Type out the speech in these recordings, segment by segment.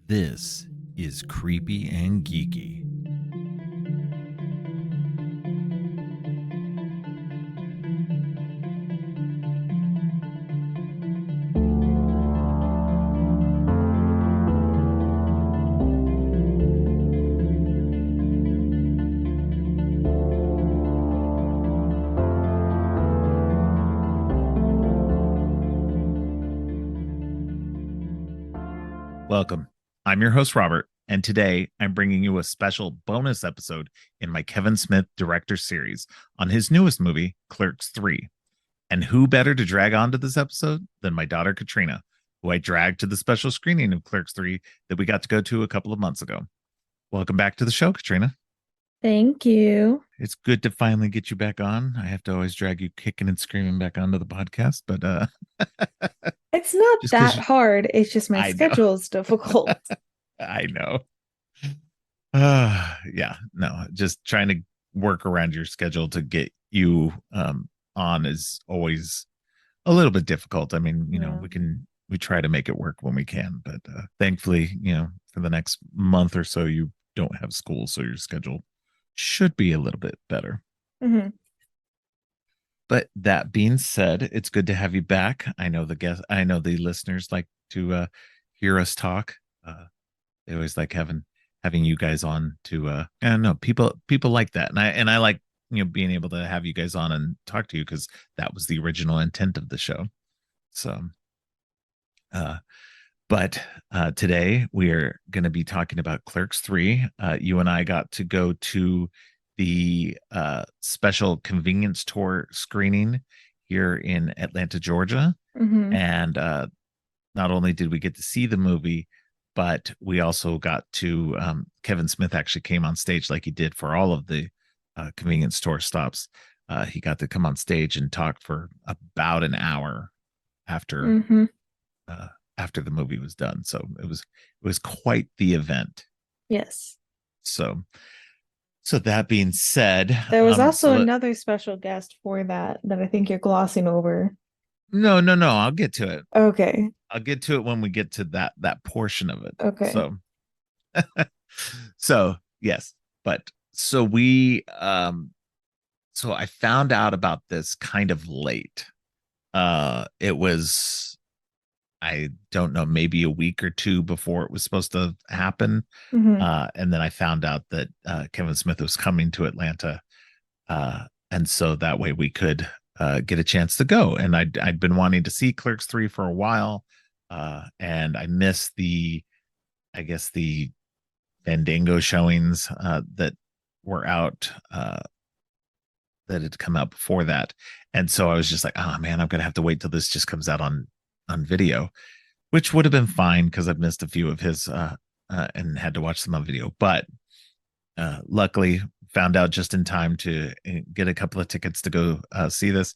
This is Creepy and Geeky. Welcome. I'm your host, Robert, and today I'm bringing you a special bonus episode in my Kevin Smith director series on his newest movie, Clerks 3. And who better to drag onto this episode than my daughter, Katrina, who I dragged to the special screening of Clerks 3 that we got to go to a couple of months ago. Welcome back to the show, Katrina. Thank you. It's good to finally get you back on. I have to always drag you kicking and screaming back onto the podcast, but It's not just that because hard. It's just my I know. schedule is difficult. I know. Yeah, no, just trying to work around your schedule to get you on is always a little bit difficult. I mean, Yeah. we try to make it work when we can, but thankfully, for the next month or so, you don't have school, so your schedule should be a little bit better. Mhm. But that being said, it's good to have you back. I know the listeners like to hear us talk. They always like having you guys on to I don't know, people like that. And I like, being able to have you guys on and talk to you because that was the original intent of the show. So uh but today we are going to be talking about Clerks 3. You and I got to go to the special convenience store screening here in Atlanta, Georgia. Mhm. And not only did we get to see the movie, but we also got to Kevin Smith actually came on stage like he did for all of the convenience store stops. He got to come on stage and talk for about an hour after Mhm. uh, after the movie was done. So it was quite the event. Yes. So so that being said, There was so also another special guest for that I think you're glossing over. no, I'll get to it. Okay. I'll get to it when we get to that portion of it. Okay. So so yes, but so we so I found out about this kind of late. It was, I don't know, maybe a week or two before it was supposed to happen. Mhm. And then I found out that Kevin Smith was coming to Atlanta. And so that way we could get a chance to go. And I'd been wanting to see Clerks 3 for a while. And I missed I guess, the Fandango showings that were out, that had come out before that. And so I was just like, oh man, I'm going to have to wait till this just comes out on video, which would have been fine because I've missed a few of his and had to watch them on video. But luckily, found out just in time to get a couple of tickets to go see this.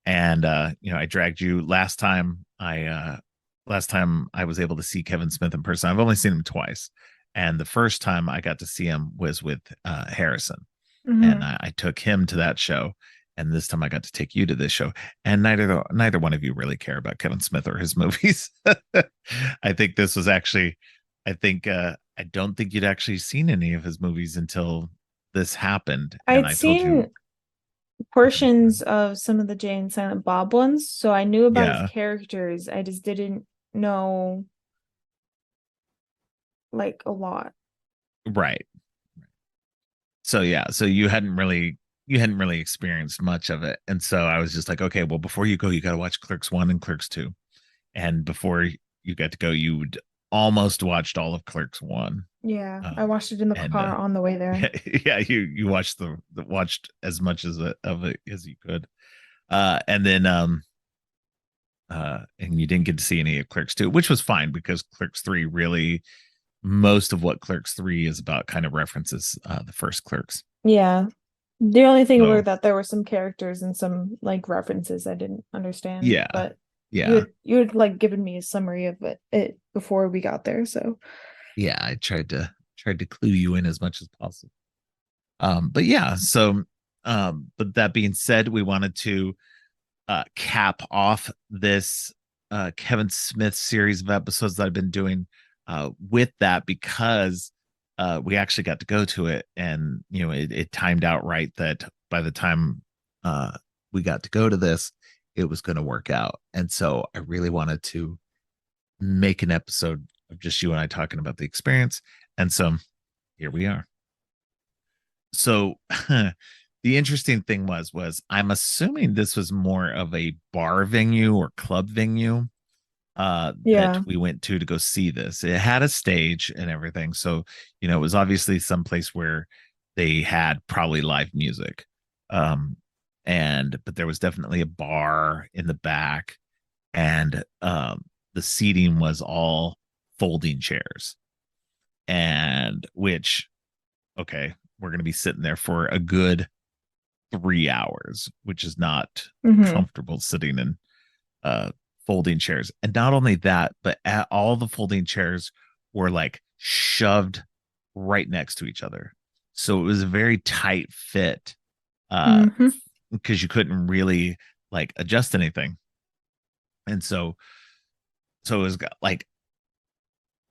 And I dragged you last time. Last time I was able to see Kevin Smith in person. I've only seen him twice, and the first time I got to see him was with Harrison, and Mhm. I took him to that show. And this time I got to take you to this show, and neither one of you really care about Kevin Smith or his movies. I think this was actually, I don't think you'd actually seen any of his movies until this happened, and I'd I told you, seen portions of some of the Jay and Silent Bob ones, so I knew about his yeah, characters. I just didn't know like a lot. right. So yeah, so you hadn't really experienced much of it, and so I was just like, okay, well, before you go, you got to watch Clerks 1 and Clerks 2, and before you got to go, you'd almost watched all of Clerks 1. Yeah, I um, watched it in the and car on the way there. yeah, yeah, you watched watched as much of it as you could, and then and you didn't get to see any of Clerks 2, which was fine because Clerks 3 really, most of what Clerks 3 is about kind of references the first Clerks. Yeah. The only thing were So that there were some characters and some like references I didn't understand, yeah, but yeah, you had like given me a summary of it before we got there, so yeah. I tried to clue you in as much as possible. But yeah, so but that being said, we wanted to cap off this Kevin Smith series of episodes that I've been doing with that, because we actually got to go to it, and it timed out right that by the time uh, we got to go to this, it was going to work out. And so I really wanted to make an episode of just you and I talking about the experience. And so here we are. So the interesting thing was I'm assuming this was more of a bar venue or club venue that Yeah. we went to go see this. It had a stage and everything. So, it was obviously someplace where they had probably live music. Um, but there was definitely a bar in the back, and the seating was all folding chairs. And which, okay, we're going to be sitting there for a good 3 hours, which is not Hmm. comfortable sitting in uh folding chairs. And not only that, but all the folding chairs were like shoved right next to each other. So it was a very tight fit, uh Hmm. because you couldn't really like adjust anything. And so it was like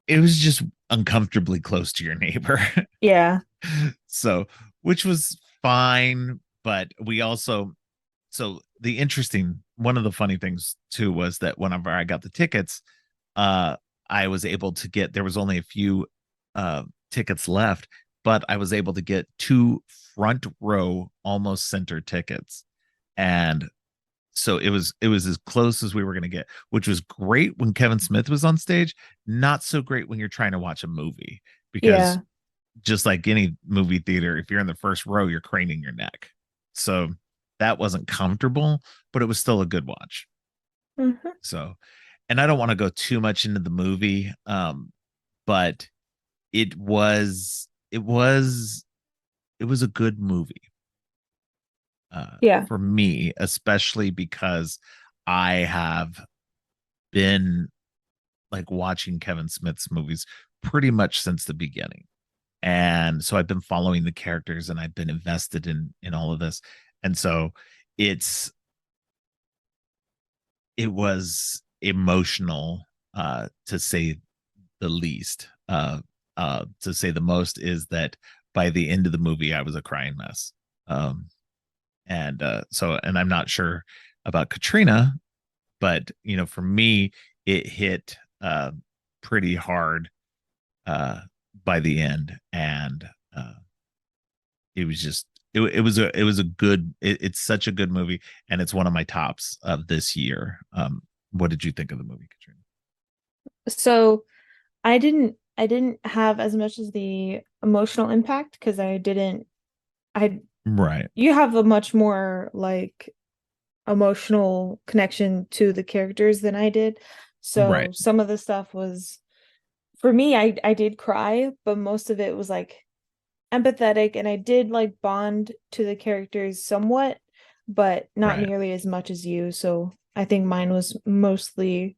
it was just uncomfortably close to your neighbor. Yeah. So, which was fine, but we also, so the interesting, one of the funny things too was that whenever I got the tickets, uh I was able to get, there was only a few tickets left, but I was able to get two front row almost center tickets. And so it was as close as we were going to get, which was great when Kevin Smith was on stage, not so great when you're trying to watch a movie, because Yeah. just like any movie theater, if you're in the first row, you're craning your neck. So that wasn't comfortable, but it was still a good watch. Hmm. So, and I don't want to go too much into the movie, but it was a good movie Yeah. for me, especially because I have been like watching Kevin Smith's movies pretty much since the beginning. And so I've been following the characters, and I've been invested in all of this. And so it's it was emotional, to say the least. To say the most is that by the end of the movie I was a crying mess. And I'm not sure about Katrina, but for me it hit pretty hard uh by the end. And it was just it was a good, it's such a good movie, and it's one of my tops of this year. What did you think of the movie, Katrina? So I didn't have as much as the emotional impact because I didn't I Right. you have a much more like emotional connection to the characters than I did. So Right. some of the stuff was for me, I did cry, but most of it was like empathetic and I did like bond to the characters somewhat, but not Right. nearly as much as you. So I think mine was mostly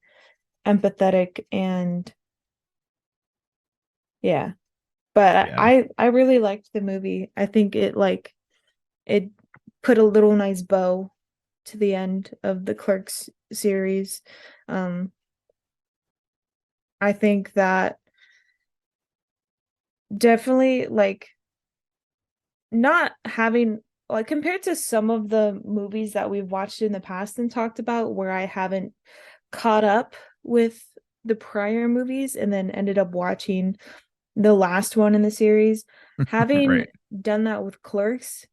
empathetic and yeah. But Yeah. I really liked the movie. I think it put a little nice bow to the end of the Clerks series. Um, I think that definitely like not having like compared to some of the movies that we've watched in the past and talked about where I haven't caught up with the prior movies and then ended up watching the last one in the series, having Right. done that with Clerks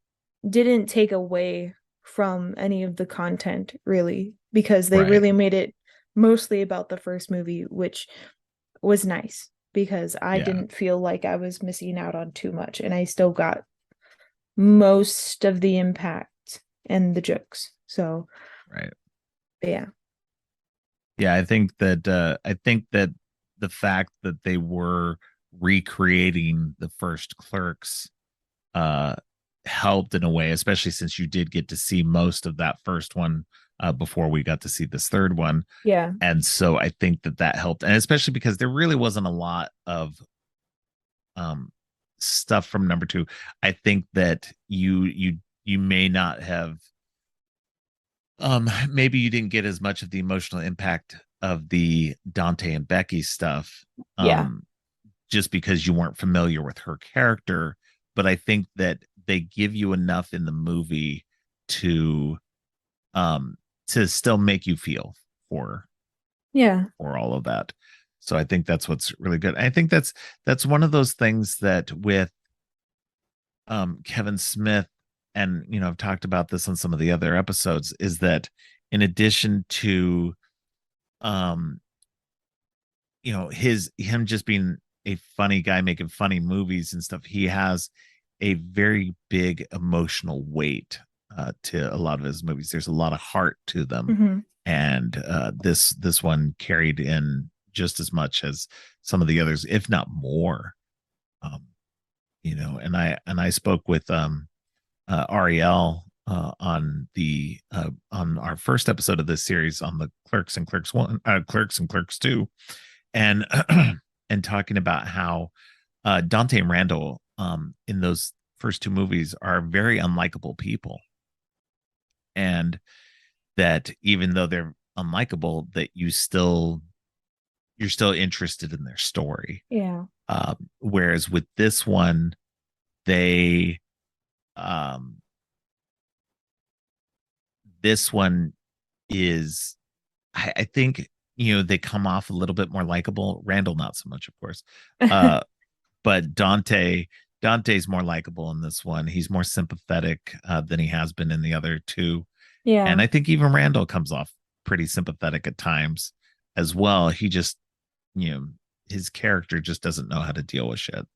didn't take away from any of the content really because they Right. really made it mostly about the first movie, which was nice because I Yeah. didn't feel like I was missing out on too much and I still got most of the impact and the jokes. So, Right. yeah. Yeah, I think that the fact that they were recreating the first Clerks uh helped in a way, especially since you did get to see most of that first one before we got to see this third one. Yeah. And so I think that helped, and especially because there really wasn't a lot of um stuff from number two. I think that you may not have, maybe you didn't get as much of the emotional impact of the Dante and Becky stuff, Yeah. um, just because you weren't familiar with her character. But I think that they give you enough in the movie to um to still make you feel for Yeah. all of that. So I think that's what's really good. I think that's one of those things that with Kevin Smith, and I've talked about this on some of the other episodes, is that in addition to um him just being a funny guy making funny movies and stuff, he has a very big emotional weight to a lot of his movies. There's a lot of heart to them, Hmm. and this one carried in just as much as some of the others, if not more. um and I spoke with Ariel on our first episode of this series on the Clerks and Clerks 2, and and talking about how Dante and Randall in those first two movies are very unlikable people, and that even though they're unlikable, that you're still interested in their story. Yeah. Whereas with this one, they um, this one is, I think, they come off a little bit more likable. Randall, not so much, of course. Uh, but Dante's more likable in this one. He's more sympathetic than he has been in the other two. And Yeah. I think even Randall comes off pretty sympathetic at times as well. He just, you know, his character just doesn't know how to deal with shit.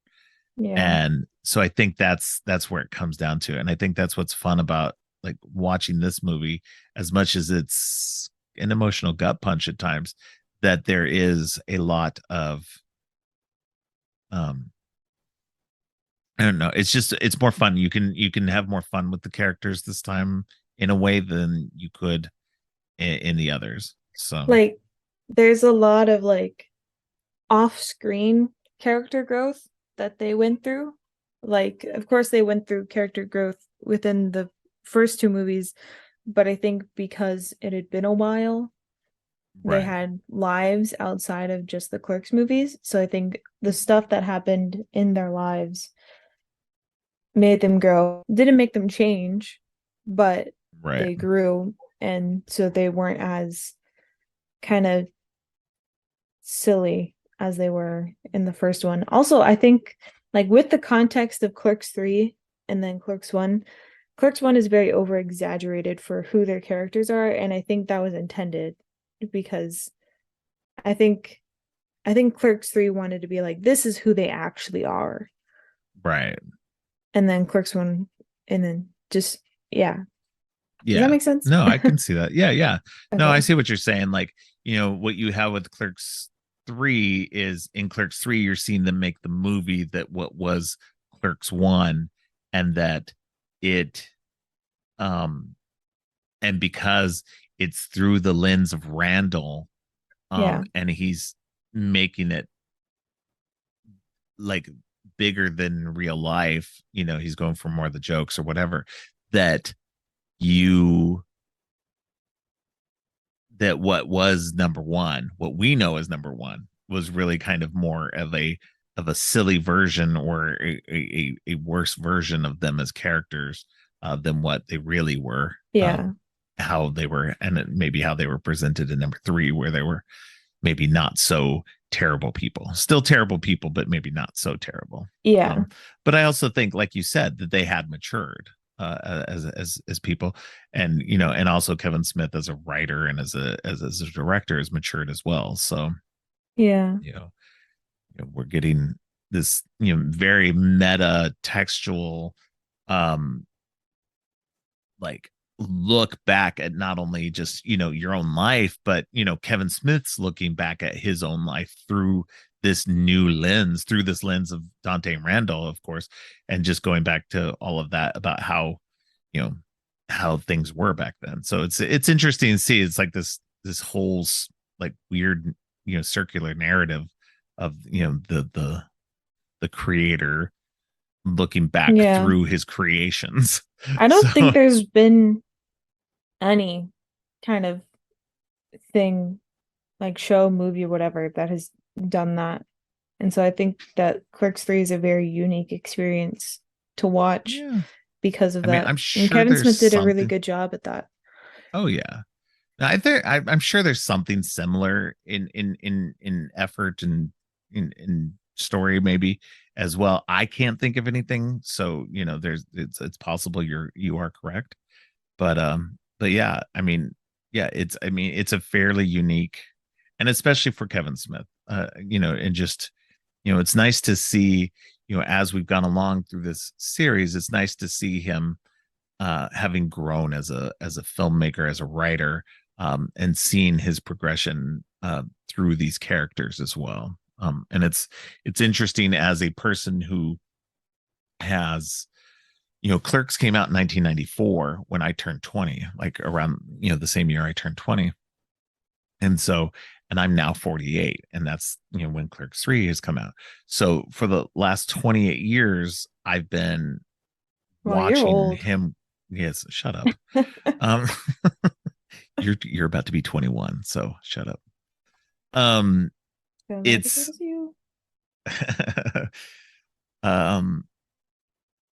Yeah. And so I think that's where it comes down to. And I think that's what's fun about like watching this movie, as much as it's an emotional gut punch at times, that there is a lot of um I don't know. It's just it's more fun. You can have more fun with the characters this time in a way than you could in the others. So Like there's a lot of like off-screen character growth that they went through. Like, of course, they went through character growth within the first two movies, but I think because it had been a while, they right, had lives outside of just the Clerks movies. So I think the stuff that happened in their lives made them grow. Didn't make them change, but right, they grew. And so they weren't as kind of silly as they were in the first one. Also, I think like with the context of Clerks 3 and then Clerks 1 is very over exaggerated for who their characters are, and I think that was intended because I think I think Clerks 3 wanted to be like this is who they actually are. right. And then Clerks 1 and then just yeah. Does that Yeah. make sense? No, I can see that. Yeah, yeah. No, I Okay. see what you're saying. Like, what you have with Clerks 3 is in Clerks 3, you're seeing them make the movie that what was Clerks 1, and that it um and because it's through the lens of Randall, Yeah. and he's making it like bigger than real life, he's going for more of the jokes or whatever, that you that what was number one, what we know as number one, was really kind of more of a silly version, or a worse version of them as characters than what they really were. Yeah. How they were, and maybe how they were presented in number three, where they were maybe not so terrible people, still terrible people, but maybe not so terrible. Yeah. um but I also think, like you said, that they had matured as people, and and also Kevin Smith as a writer and as a director has matured as well. So Yeah. you know, we're getting this very meta textual um like look back at not only just your own life, but Kevin Smith's looking back at his own life through this lens of Dante and Randall, of course, and just going back to all of that about how you know how things were back then. So it's interesting to see. It's like this whole like weird circular narrative of the creator looking back Yeah. through his creations. I don't think So there's been any kind of thing like show, movie, whatever that has done that. And so I think that Clerks 3 is a very unique experience to watch Yeah. because of I mean, that. I'm And sure Kevin there's Smith did a really something. good job at that. Oh yeah. I'm sure there's something similar in effort and in story maybe as well. I can't think of anything, so there's it's possible you are correct. But yeah, I mean, yeah, it's a fairly unique, and especially for Kevin Smith, and just it's nice to see, as we've gone along through this series, it's nice to see him having grown as a filmmaker, as a writer, and seeing his progression through these characters as well. And it's interesting as a person who has, Clerks came out in 1994 when I turned 20, like around the same year I turned 20, and so and I'm now 48, and that's when Clerks 3 has come out. So for the last 28 years, I've been Well, you're watching old. him. Yes, shut up. Um, you're about to be 21, so shut up. Um, Feeling like as old it's as you. um.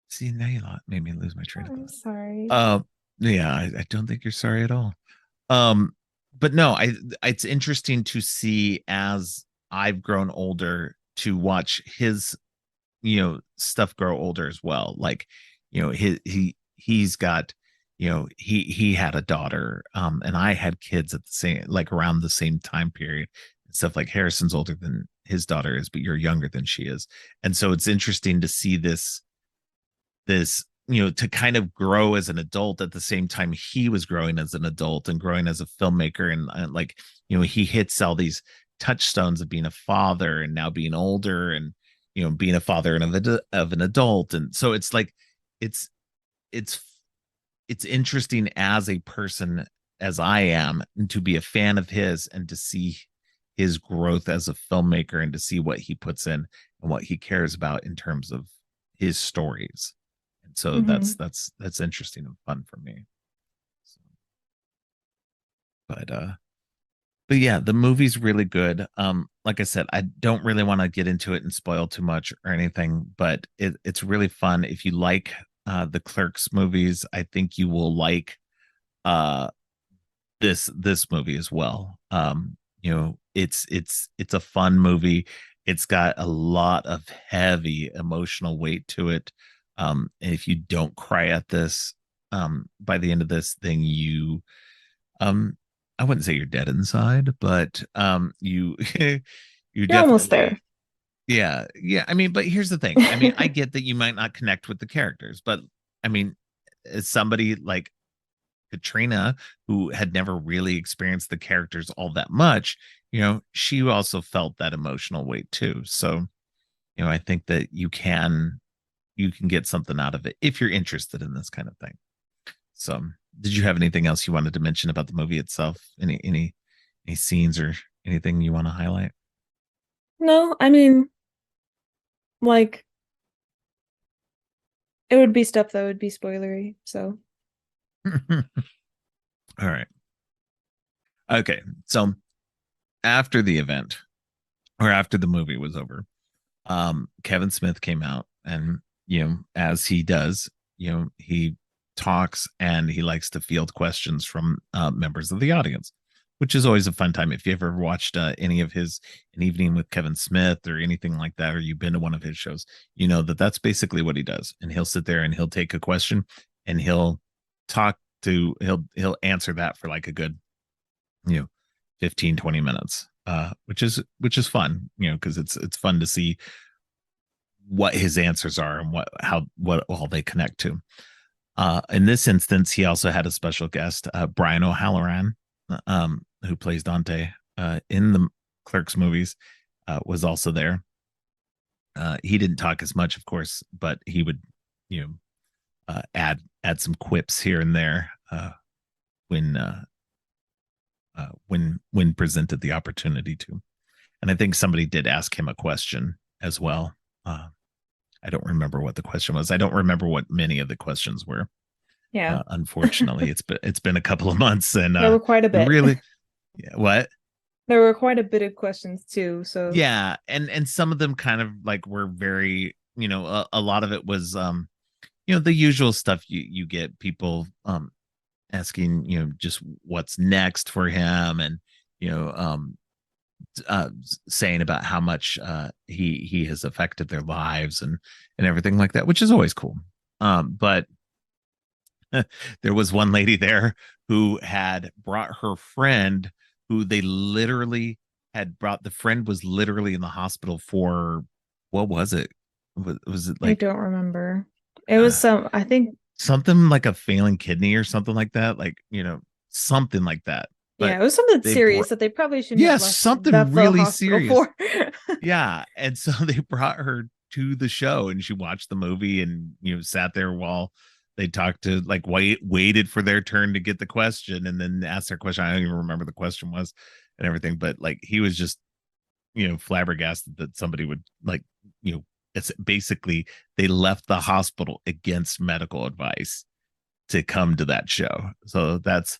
See, now you made me lose my train of I'm thought. sorry. Uh, yeah, I don't think you're sorry at all. Um, but no, it's interesting to see as I've grown older to watch his stuff grow older as well. Like he's got he had a daughter, and I had kids at the same, like around the same time period and stuff. Like Harrison's older than his daughter is, but you're younger than she is. And so it's interesting to see this to kind of grow as an adult at the same time he was growing as an adult and growing as a filmmaker, and like he hits all these touchstones of being a father and now being older, and being a father and of an adult. And so it's like it's it's it's interesting as a person, as I am, and to be a fan of his and to see his growth as a filmmaker and to see what he puts in and what he cares about in terms of his stories. And so that's Hmm. that's that's interesting and fun for me. So, but yeah, the movie's really good. Like I said, I don't really want to get into it and spoil too much or anything, but it's really fun. If you like the Clerks movies, I think you will like uh this movie as well. It's a fun movie. It's got a lot of heavy emotional weight to it. And if you don't cry at this, by the end of this thing, um I wouldn't say you're dead inside, but you You're almost definitely. there. Yeah. I mean, but here's the thing. I mean, I get that you might not connect with the characters, but I mean, as somebody like Katrina, who had never really experienced the characters all that much, she also felt that emotional weight too. So, I think that you can get something out of it if you're interested in this kind of thing. So, did you have anything else you wanted to mention about the movie itself? Any scenes or anything you want to highlight? No, I mean, like, it would be stuff that would be spoilery. So, All right. Okay. So, after the event or after the movie was over, Kevin Smith came out, and as he does, he talks and he likes to field questions from members of the audience, which is always a fun time. If you ever watched any of his An Evening with Kevin Smith or anything like that, or you've been to one of his shows, you know that that's basically what he does. And he'll sit there and he'll take a question and he'll answer that for like a good, you know 15-20 minutes, which is fun, because it's fun to see what his answers are and what all they connect to. In this instance, he also had a special guest, Brian O'Halloran, who plays Dante in the Clerks movies, was also there. He didn't talk as much, of course, but he would, you know, add some quips here and there when when presented the opportunity to. And I think somebody did ask him a question as well. I don't remember what the question was. I don't remember what many of the questions were. yeah, Unfortunately, it's been a couple of months, and there were quite a it bit. really. Yeah, what? There were quite a bit of questions too, so Yeah, and some of them kind of like were very, a lot of it was the usual stuff you get people asking, just what's next for him, and you know saying about how much he has affected their lives and everything like that, which is always cool. But there was one lady there who had brought her friend, who they literally had brought. The friend was literally in the hospital for, what was it? Was it I like don't remember. It was uh, some, I think, something like a failing kidney or something like that? Like, something like that. yeah, But it was something they brought, serious that they probably shouldn't yeah, have something left the really hospital serious. for. Yeah. And so they brought her to the show, and she watched the movie and, sat there while they talked to, like, waited for their turn to get the question and then asked their question. I don't even remember the question was and everything, but like he was just, flabbergasted that somebody would, like, it's basically they left the hospital against medical advice to come to that show. So that's,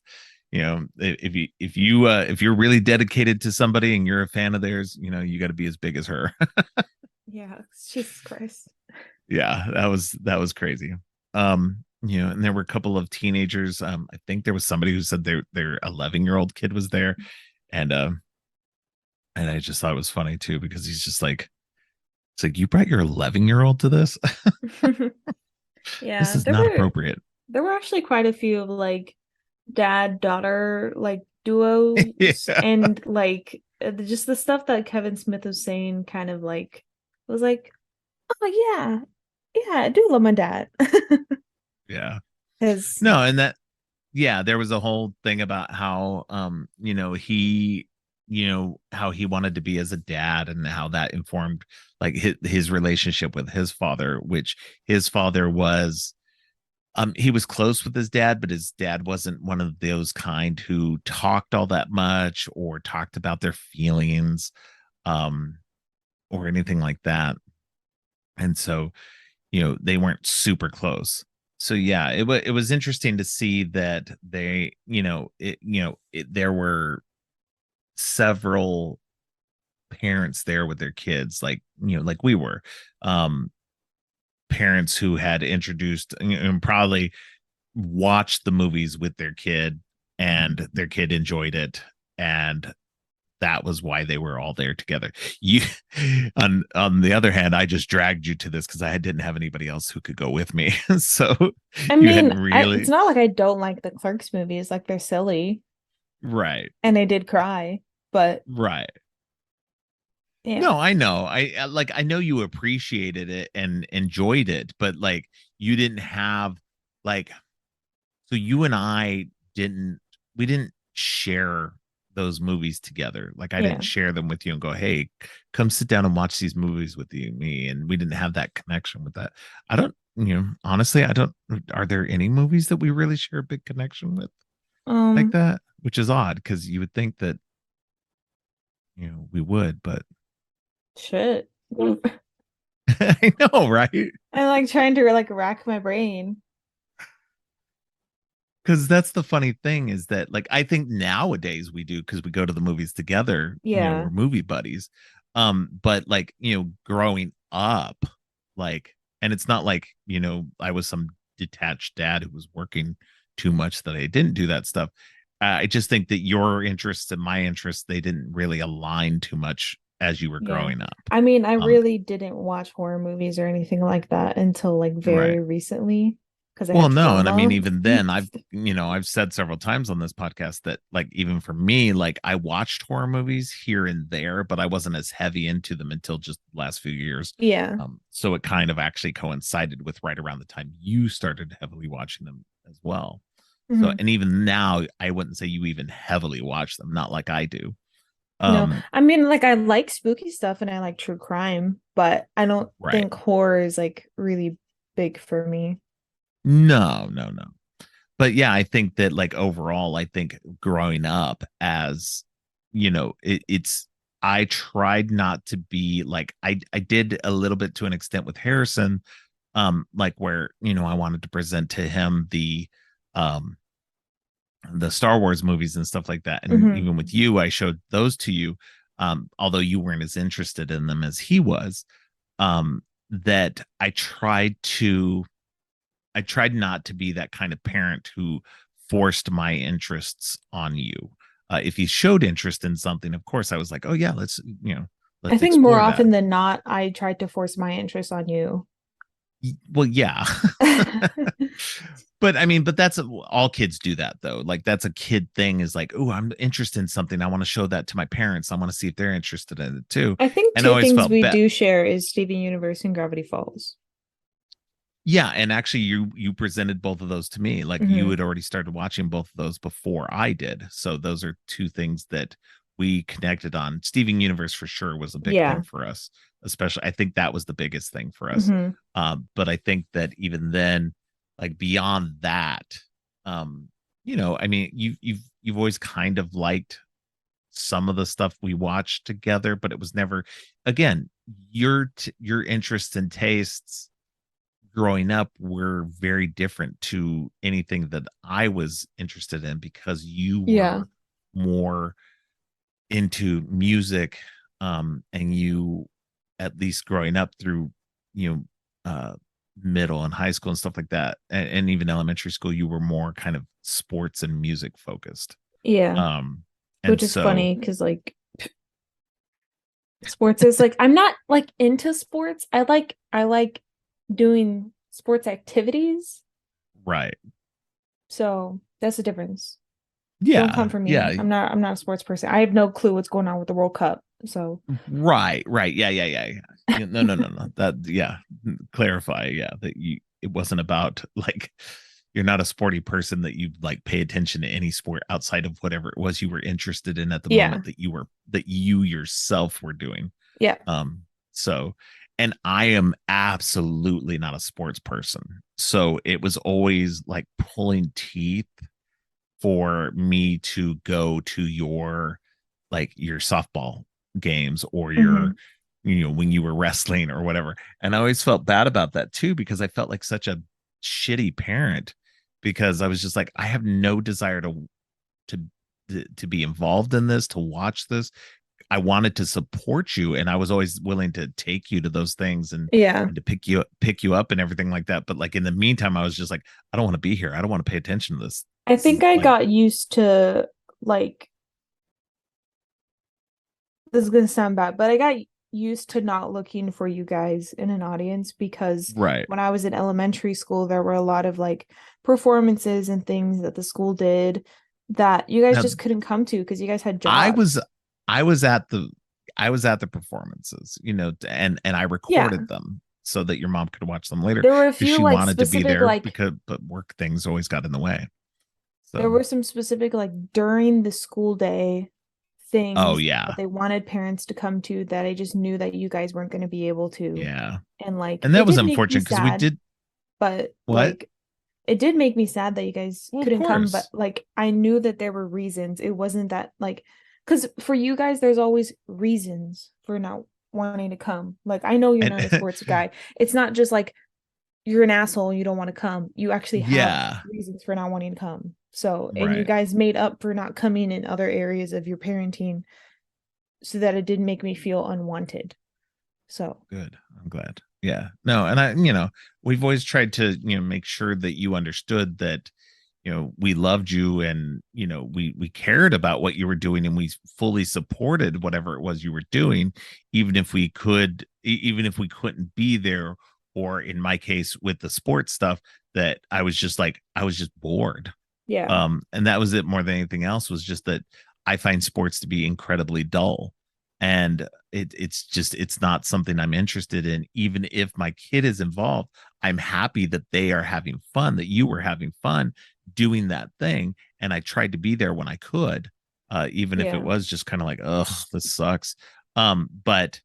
if you're really dedicated to somebody and you're a fan of theirs, you got to be as big as her. Yeah, Jesus Christ. Yeah, that was crazy. And there were a couple of teenagers. I think there was somebody who said their 11-year-old kid was there, and and I just thought it was funny too, because he's just like, it's like, you brought your 11-year-old to this. This Yeah, is not appropriate. there were actually quite a few of like dad daughter like duos, Yeah, and like just the stuff that Kevin Smith was saying kind of like was like, oh yeah, yeah, I do love my dad. yeah. Because No, and that, yeah, there was a whole thing about how, he, how he wanted to be as a dad, and how that informed like his relationship with his father, which his father was, he was close with his dad, but his dad wasn't one of those kind who talked all that much or talked about their feelings, um or anything like that. And so, they weren't super close. So yeah, it was interesting to see that they, there were several parents there with their kids, like, like we were, um parents who had introduced, and probably watched the movies with their kid, and their kid enjoyed it, and that was why they were all there together. You, on the other hand, I just dragged you to this because I didn't have anybody else who could go with me. So I you mean, hadn't it's really. not like I don't like the Clerks movies, like they're silly Right. and I did cry, but Right. yeah, No, I know. Like, I know you appreciated it and enjoyed it, but like you didn't have, like, so you and I didn't, we didn't share those movies together. Like, I didn't yeah. share them with you and go, "Hey, come sit down and watch these movies with me." And we didn't have that connection with that. I don't, honestly, I don't. Are there any movies that we really share a big connection with like Um, that? Which is odd, because you would think that, we would, but shit. I know, right? I'm like trying to like rack my brain. Because that's the funny thing, is that, like, I think nowadays we do, because we go to the movies together, Yeah. we're movie buddies. But like, growing up, like, and it's not like, I was some detached dad who was working too much that I didn't do that stuff. I just think that your interests and my interests, they didn't really align too much as you were Yeah. growing up. I mean, I um really didn't watch horror movies or anything like that until like right. very recently because I Well, had no, and I mean, FOMO. even then, I've said several times on this podcast that, like, even for me, like, I watched horror movies here and there, but I wasn't as heavy into them until just the last few years. Yeah. So it kind of actually coincided with right around the time you started heavily watching them as well. So, Mhm. and even now, I wouldn't say you even heavily watch them, not like I do. No, Um, I mean, like I like spooky stuff and I like true crime, but I don't right. think horror is like really big for me. No, no, no. But yeah, I think that, like, overall, I think growing up as, it's, I tried not to be like, I did a little bit to an extent with Harrison, like, where, I wanted to present to him the, um the Star Wars movies and stuff like that. And Hmm. even with you, I showed those to you, although you weren't as interested in them as he was. That I tried not to be that kind of parent who forced my interests on you. If you showed interest in something, of course, I was like, oh yeah, I let's think more explore that. often than not, I tried to force my interest on you. Well, yeah. But I mean, but that's all kids do that though. Like that's a kid thing is like, oh, I'm interested in something. I want to show that to my parents. I want to see if they're interested in it too. I think And I two always things felt we bad. do share is Steven Universe and Gravity Falls. Yeah, and actually you presented both of those to me. Like you Hmm. had already started watching both of those before I did. So those are two things that we connected on. Steven Universe for sure was a big Yeah. thing for us. Especially I think that was the biggest thing for us. Hmm. But I think that even then, like beyond that, I mean, you've always kind of liked some of the stuff we watched together, but it was never again, your interests and tastes growing up were very different to anything that I was interested in because you Yeah. were more into music, and you at least growing up through you know middle and high school and stuff like that, and even elementary school, you were more kind of sports and music focused. Yeah. um and Which is so funny because like sports is like I'm not like into sports. I like doing sports activities. right. So that's the difference. Don't come Yeah, for me. yeah. I'm not a sports person. I have no clue what's going on with the World Cup. So Right. Yeah. No, no, no, no. That, yeah. Clarify. Yeah. That it wasn't about like, you're not a sporty person that you like pay attention to any sport outside of whatever it was you were interested in at the yeah. moment that you yourself were doing. Yeah. Um, so, and I am absolutely not a sports person. So it was always like pulling teeth for me to go to your softball games or your Hmm. when you were wrestling or whatever. And I always felt bad about that too because I felt like such a shitty parent because I was just like I have no desire to to be involved in this, to watch this. I wanted to support you and I was always willing to take you to those things Yeah. and to pick you up and everything like that. But like in the meantime, I was just like, I don't want to be here. I don't want to pay attention to this. I This is think I like got used to like this is gonna sound bad, but I got used to not looking for you guys in an audience because right. when I was in elementary school, there were a lot of like performances and things that the school did that you guys Now just couldn't come to because you guys had I jobs. was I was at the I was at the performances, and I Yeah. recorded them so that your mom could watch them later There were a because few she like wanted to be specific there like because but work things always got in the way. there So, were some specific like during the school day oh things that yeah. they wanted parents to come to that I just knew that you guys weren't going to be able to. Yeah. And like And it that was did make me unfortunate because we sad, did but what? like it did make me sad that you guys Well, of couldn't come, but course. like I knew that there were reasons. It wasn't that like because for you guys there's always reasons for not wanting to come. Like I know you're And not a sports guy. It's not just like you're an asshole, you don't want to come. You actually have yeah, reasons for not wanting to come. So, and you right. guys made up for not coming in other areas of your parenting so that it didn't make me feel unwanted. So, Good. I'm glad. Yeah. No, and we've always tried to, make sure that you understood that, we loved you and, we cared about what you were doing and we fully supported whatever it was you were doing, even if we couldn't be there, or in my case with the sports stuff, that I was just bored. yeah. And that was it more than anything else, was just that I find sports to be incredibly dull. And it's not something I'm interested in. Even if my kid is involved, I'm happy that they are having fun, that you were having fun doing that thing. And I tried to be there when I could, even if it Yeah. was just kind of like, oh, this sucks. But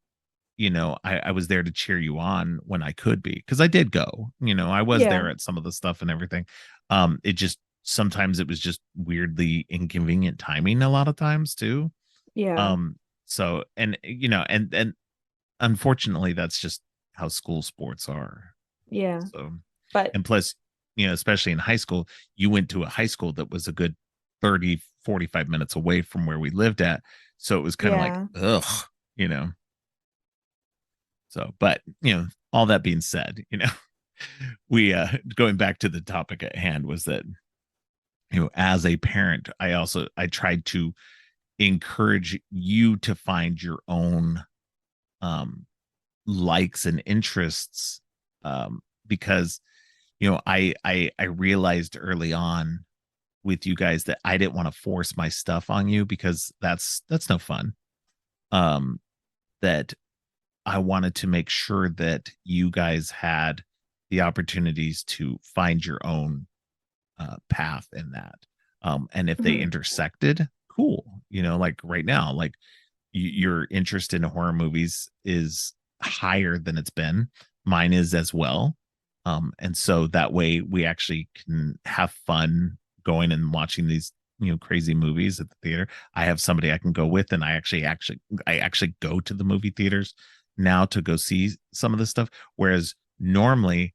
I was there to cheer you on when I could be, because I did go. I was Yeah. there at some of the stuff and everything. It just sometimes it was just weirdly inconvenient timing a lot of times too. Yeah. Um, so and unfortunately that's just how school sports are. Yeah. So, But and plus, especially in high school, you went to a high school that was a good 30, 45 minutes away from where we lived at. So it was kind of like, Yeah. ugh, you know. So, but all that being said, we going back to the topic at hand was that, as a parent, I tried to encourage you to find your own um likes and interests, because I realized early on with you guys that I didn't want to force my stuff on you, because that's no fun. um that I wanted to make sure that you guys had the opportunities to find your own path in that. And if they Mhm. intersected, cool. Like right now, like your interest in horror movies is higher than it's been. Mine is as well. And so that way we actually can have fun going and watching these crazy movies at the theater. I have somebody I can go with, and I actually go to the movie theaters now to go see some of this stuff. Whereas normally,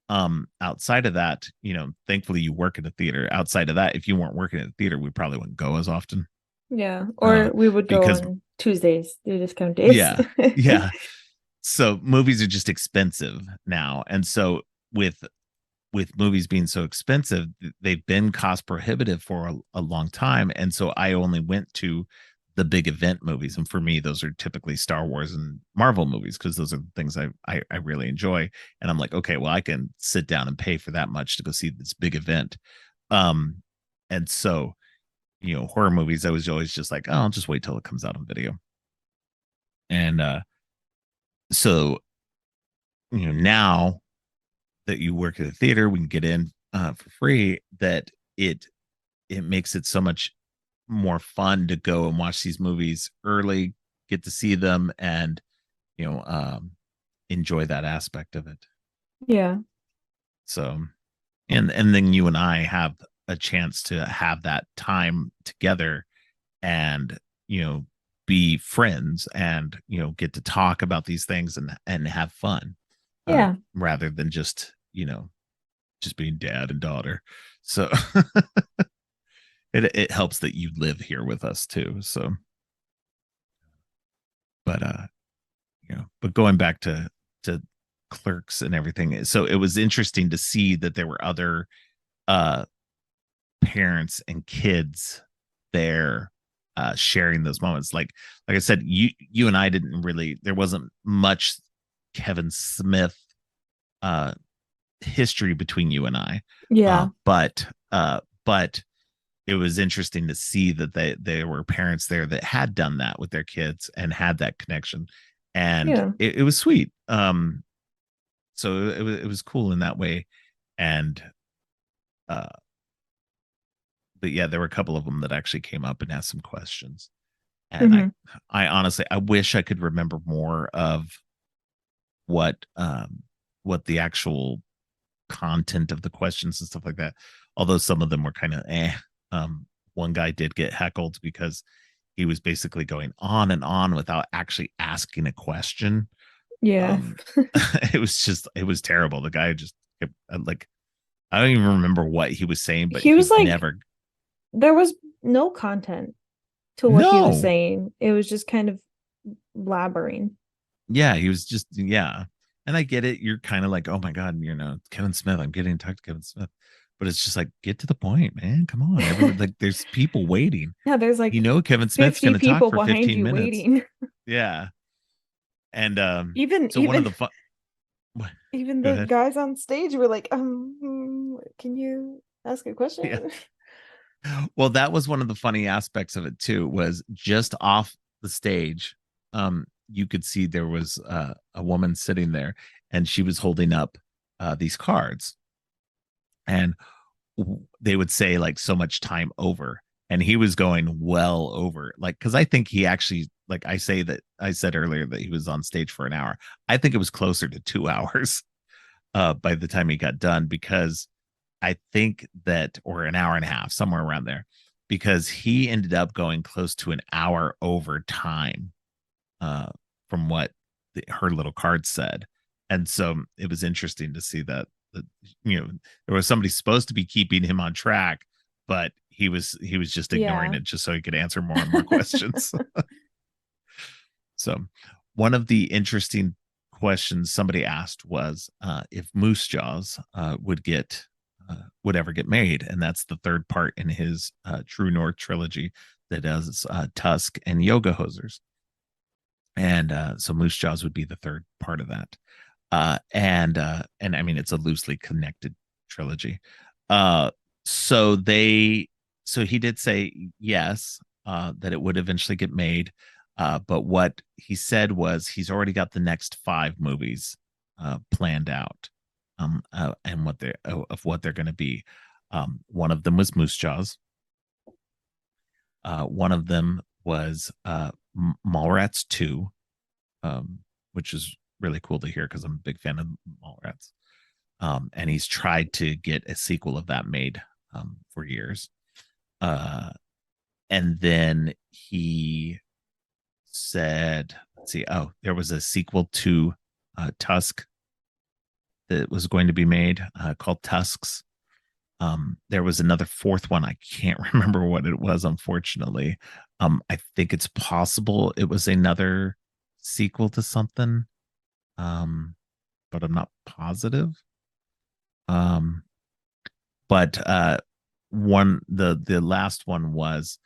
outside of that, thankfully you work at a theater. Outside of that, if you weren't working at a theater, we probably wouldn't go as often. Yeah. uh Or we would go because on Tuesdays, do discount days. yeah, yeah, so movies are just expensive now. And so with movies being so expensive, they've been cost prohibitive for a long time. And so I only went to the big event movies, and for me those are typically Star Wars and Marvel movies, because those are the things I really enjoy. And I'm like, okay, well, I can sit down and pay for that much to go see this big event. And so horror movies, I was always just like, oh, I'll just wait till it comes out on video. And so now that you work at a theater, we can get in for free. That it makes it so much more fun to go and watch these movies early, get to see them, and you know um, enjoy that aspect of it. Yeah. So, and then you and I have a chance to have that time together, and you know be friends, and get to talk about these things and have fun, Yeah. rather than just being dad and daughter. So it helps that you live here with us too. So, but but going back to Clerks and everything, so it was interesting to see that there were other uh parents and kids there, sharing those moments. Like I said, you and I didn't really, there wasn't much Kevin Smith uh history between you and I. Yeah. But it was interesting to see that there were parents there that had done that with their kids and had that connection, and Yeah. it was sweet. So it was cool in that way. And uh but yeah, there were a couple of them that actually came up and asked some questions. And I Hmm. I honestly, I wish I could remember more of what what the actual content of the questions and stuff like that. Although some of them were kind of one guy did get heckled because he was basically going on and on without actually asking a question. Yeah. um it was terrible. The guy just kept, like, I don't even remember what he was saying, but He was he like, never. there was no content to what he was No. saying. It was just kind of blabbering. Yeah, he was just, yeah. And I get it. You're kind of like, oh my God, Kevin Smith. I'm getting to talk to Kevin Smith. But it's just like, get to the point, man. Come on. Everyone, like, there's people waiting. Yeah, there's like Kevin Smith's 50 gonna talk people for behind 15 you minutes. waiting. Yeah. And Even so one of even the fun. even Go the ahead. guys on stage were like, can you ask a Yeah. question? Well, that was one of the funny aspects of it too, was just off the stage. You could see there was a woman sitting there, and she was holding up these cards, and they would say like so much time over, and he was going well over, like, because I think he actually, like, I said earlier that he was on stage for an hour. I think it was closer to 2 hours by the time he got done, because I think that, or an hour and a half, somewhere around there, because he ended up going close to an hour over time, uh, from what her little card said. And so it was interesting to see that, there was somebody supposed to be keeping him on track, but he was just ignoring Yeah. it just so he could answer more and more questions. So one of the interesting questions somebody asked was if Moose Jaws would ever get made, and that's the third part in his True North trilogy that does Tusk and Yoga Hosers, and so Moose Jaws would be the third part of that. And I mean it's a loosely connected trilogy. Uh, so they so he did say yes, that it would eventually get made. But what he said was he's already got the next five movies planned out, and what they're going to be. One of them was Moose Jaws. One of them was Mallrats 2, which is really cool to hear because I'm a big fan of Mallrats. And he's tried to get a sequel of that made for years. Uh, and then he said, let's see, oh, there was a sequel to Tusk that was going to be made called Tusks. There was another fourth one. I can't remember what it was, unfortunately. I think it's possible it was another sequel to something, but I'm not positive. Um, but one the last one was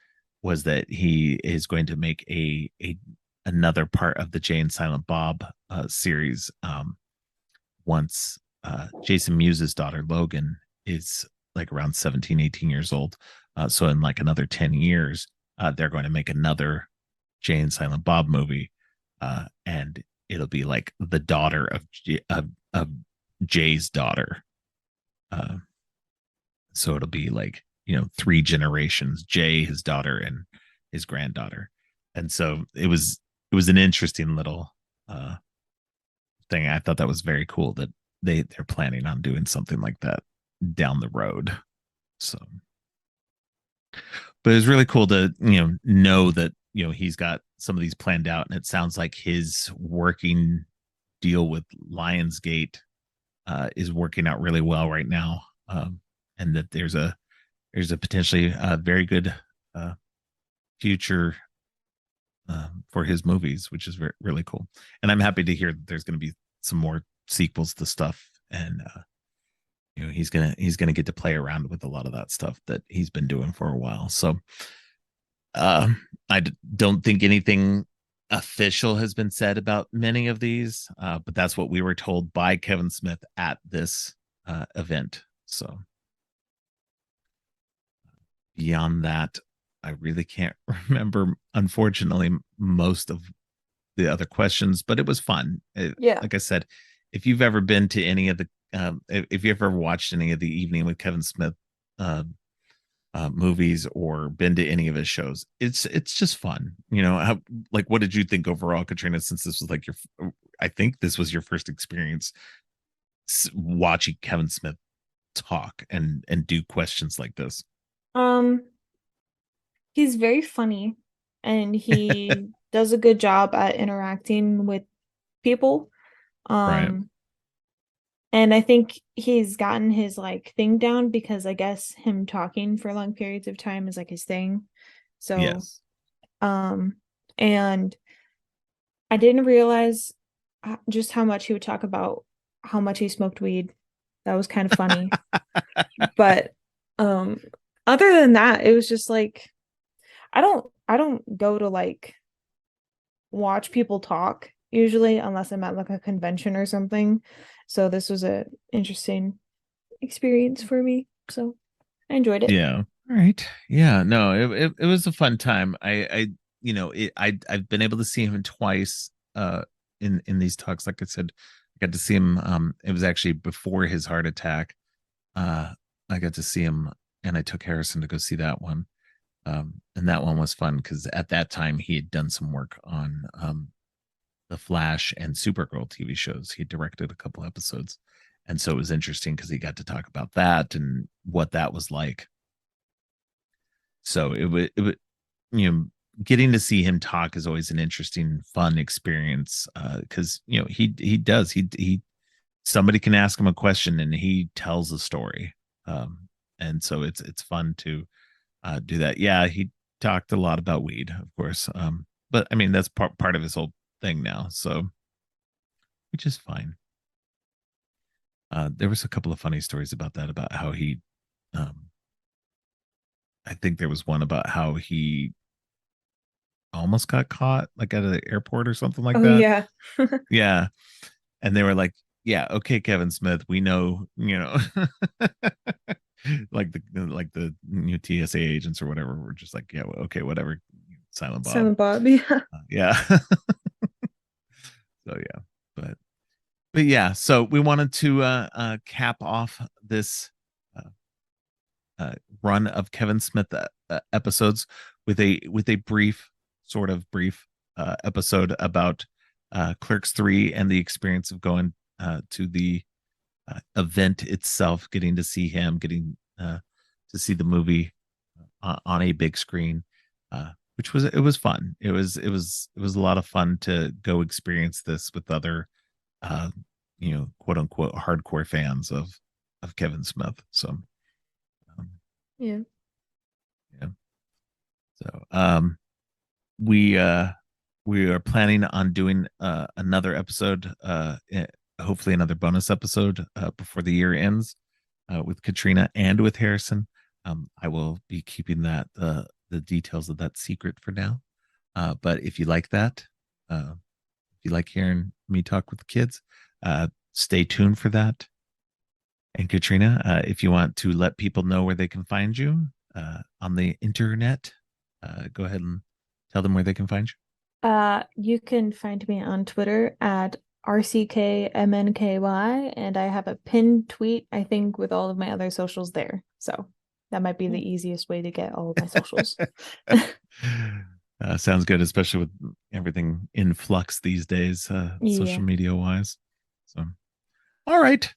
that he is going to make a another part of the Jay and Silent Bob series once Jason Mewes' daughter Logan is like around 17, 18 years old. So in like another 10 years, they're going to make another Jay and Silent Bob movie. And it'll be like the daughter of Jay's daughter. Uh, so it'll be like, three generations, Jay, his daughter, and his granddaughter. And so it was an interesting little thing. I thought that was very cool that they're planning on doing something like that down the road. So, but it's really cool to know that he's got some of these planned out, and it sounds like his working deal with Lionsgate is working out really well right now, and that there's a potentially very good future for his movies, which is really cool. And I'm happy to hear that there's going to be some more sequels to stuff, and he's gonna get to play around with a lot of that stuff that he's been doing for a while. So uh, don't think anything official has been said about many of these, but that's what we were told by Kevin Smith at this event. So beyond that, I really can't remember, unfortunately, most of the other questions, but it was fun. Yeah. Like I said, if you've ever been to any of the, if you've ever watched any of the Evening with Kevin Smith uh, movies or been to any of his shows, it's just fun. Like, what did you think overall, Katrina? Since this was like I think this was your first experience watching Kevin Smith talk and do questions like this. Um, he's very funny and he does a good job at interacting with people. Right. Um, and I think he's gotten his like thing down because I guess him talking for long periods of time is like his thing. So, Yes. um, and I didn't realize just how much he would talk about how much he smoked weed. That was kind of funny. But um other than that, it was just like I don't go to like watch people talk usually unless I'm at like a convention or something. So this was a interesting experience for me. So I enjoyed it. Yeah. All right. Yeah. No, it was a fun time. I've been able to see him twice in these talks. Like I said, I got to see him. It was actually before his heart attack. Uh, I got to see him, and I took Harrison to go see that one. And that one was fun because at that time he had done some work on the Flash and Supergirl TV shows. He directed a couple episodes, and so it was interesting because he got to talk about that and what that was like. So it would getting to see him talk is always an interesting, fun experience because he does he somebody can ask him a question and he tells a story, and so it's fun to do that. Yeah, he talked a lot about weed, of course. But I mean that's part of his whole thing now, so which is fine. There was a couple of funny stories about that, about how he, um, I think there was one about how he almost got caught like at an airport or something like Oh that. yeah. Yeah, and they were like, "Yeah, okay, Kevin Smith, we know, like the new TSA agents or whatever were just like, yeah, well, okay, whatever, Silent Bob." Silent Bob. Yeah. Yeah. So yeah, but yeah, so we wanted to cap off this uh, run of Kevin Smith episodes with a brief, sort of brief episode about Clerks 3 and the experience of going to the event itself, getting to see him, getting to see the movie on a big screen, which was, it was fun. It was a lot of fun to go experience this with other uh, quote unquote hardcore fans of Kevin Smith. So um, Yeah. yeah. So we are planning on doing another episode, hopefully another bonus episode before the year ends, with Katrina and with Harrison. I will be keeping the details of that secret for now. But if you like that, if you like hearing me talk with the kids, stay tuned for that. And Katrina, if you want to let people know where they can find you on the internet, go ahead and tell them where they can find you. You can find me on Twitter at RCKMNKY, and I have a pinned tweet, I think, with all of my other socials there. So that might be the easiest way to get all of my socials. Sounds good, especially with everything in flux these days, social Yeah. media wise. So, all right.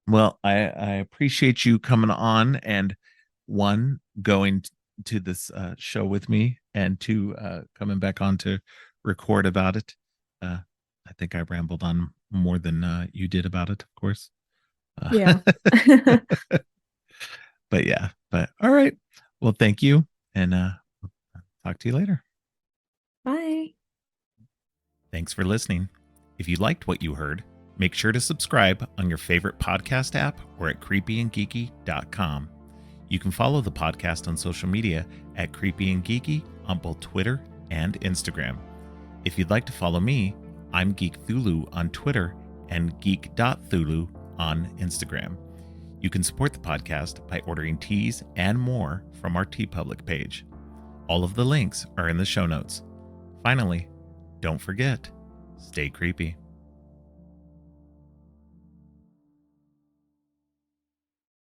Well, I appreciate you coming on and one, going to this show with me, and two, coming back on to record about it. I think I rambled on more than you did about it, of course. Yeah. But yeah, but all right. Well, thank you, and talk to you later. Bye. Thanks for listening. If you liked what you heard, make sure to subscribe on your favorite podcast app or at creepyandgeeky.com. You can follow the podcast on social media at Creepy and Geeky on both Twitter and Instagram. If you'd like to follow me, I'm Geek Thulu on Twitter and geek.thulu on Instagram. You can support the podcast by ordering teas and more from our TeePublic page. All of the links are in the show notes. Finally, don't forget, stay creepy.